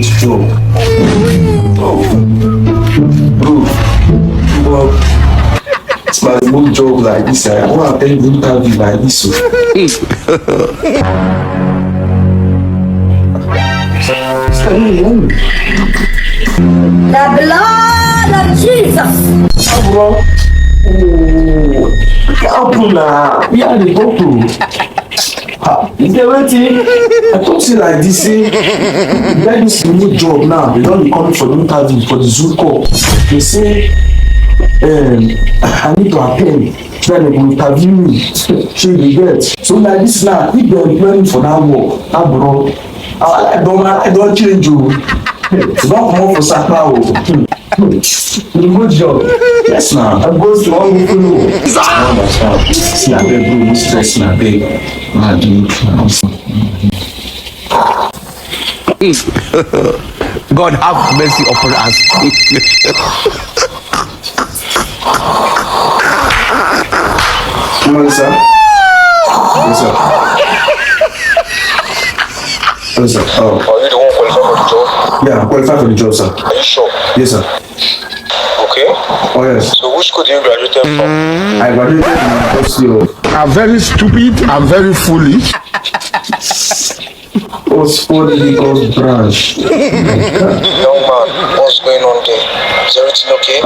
remote job. Oh, bro. Well, it's my remote job like this. I want to attend the interview like this. So. The blood of Jesus. Oh, bro. Oh, yeah, the bottle. Is there waiting? I don't see like this. Get this new job now. They don't be coming for the interview for the Zoom call. They say, I need to attend. Then they will interview me. She will get. So like this now, if they are planning for that work, that bro, I don't change you. It's not come for Sakra. Good job. Yes, now. I'm going to all people. See, I beg, bro. No stress, I beg. God have mercy upon us. Hello, sir. Yes, sir. Hello, sir. Oh. Are you the one qualified for the job? Yeah, I'm qualified for the job, sir. Are you sure? Yes, sir. Okay. Oh, yes. So which school do you graduated from? I graduated in the University of... I'm very stupid. I'm very foolish. Oxford Legal Branch. Young man, what's going on there? Is everything okay?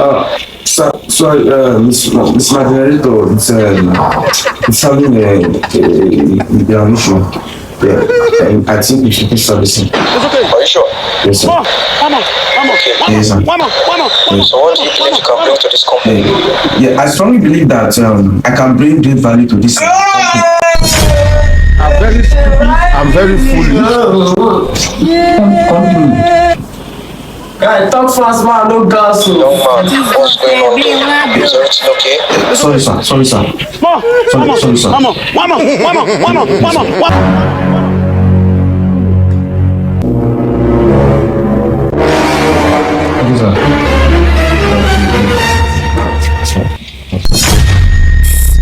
Sorry, Miss Margarito, it's having a issue. Yeah, I think we should be servicing. Are you sure? Yes, sir. Okay. Yes, sir. So what do you believe you can bring to this company? Yeah, I strongly believe that I can bring great value to this company. I'm very stupid. I'm very foolish. Guy, talk fast, man. No gas. Young man, what's going on there? Is everything okay? Sorry, sir. Sorry, sir. Sorry, sir.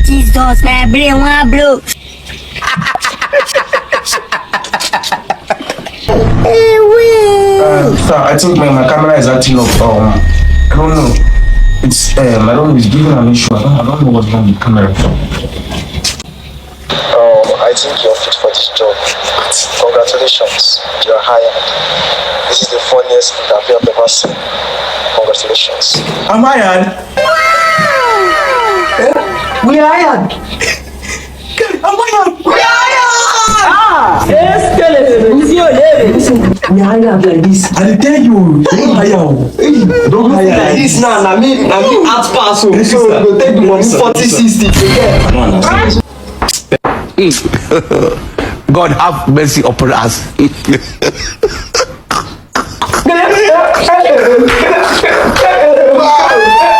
Jesus, my brain, one blow. Sir, I think my camera is acting up. I don't know. It's I don't know. It's giving an issue. I don't know what's wrong with the camera. I think you're fit for this job. Congratulations, you're hired. This is the funniest interview I've ever seen. Congratulations. I'm hired. We are hired. I'm hired. We are hired. Yes, we are hired like this. I tell you, don't hire. Don't hire Like this now, na me out pass. So we go take the money 40-60. God have mercy upon us. Wow.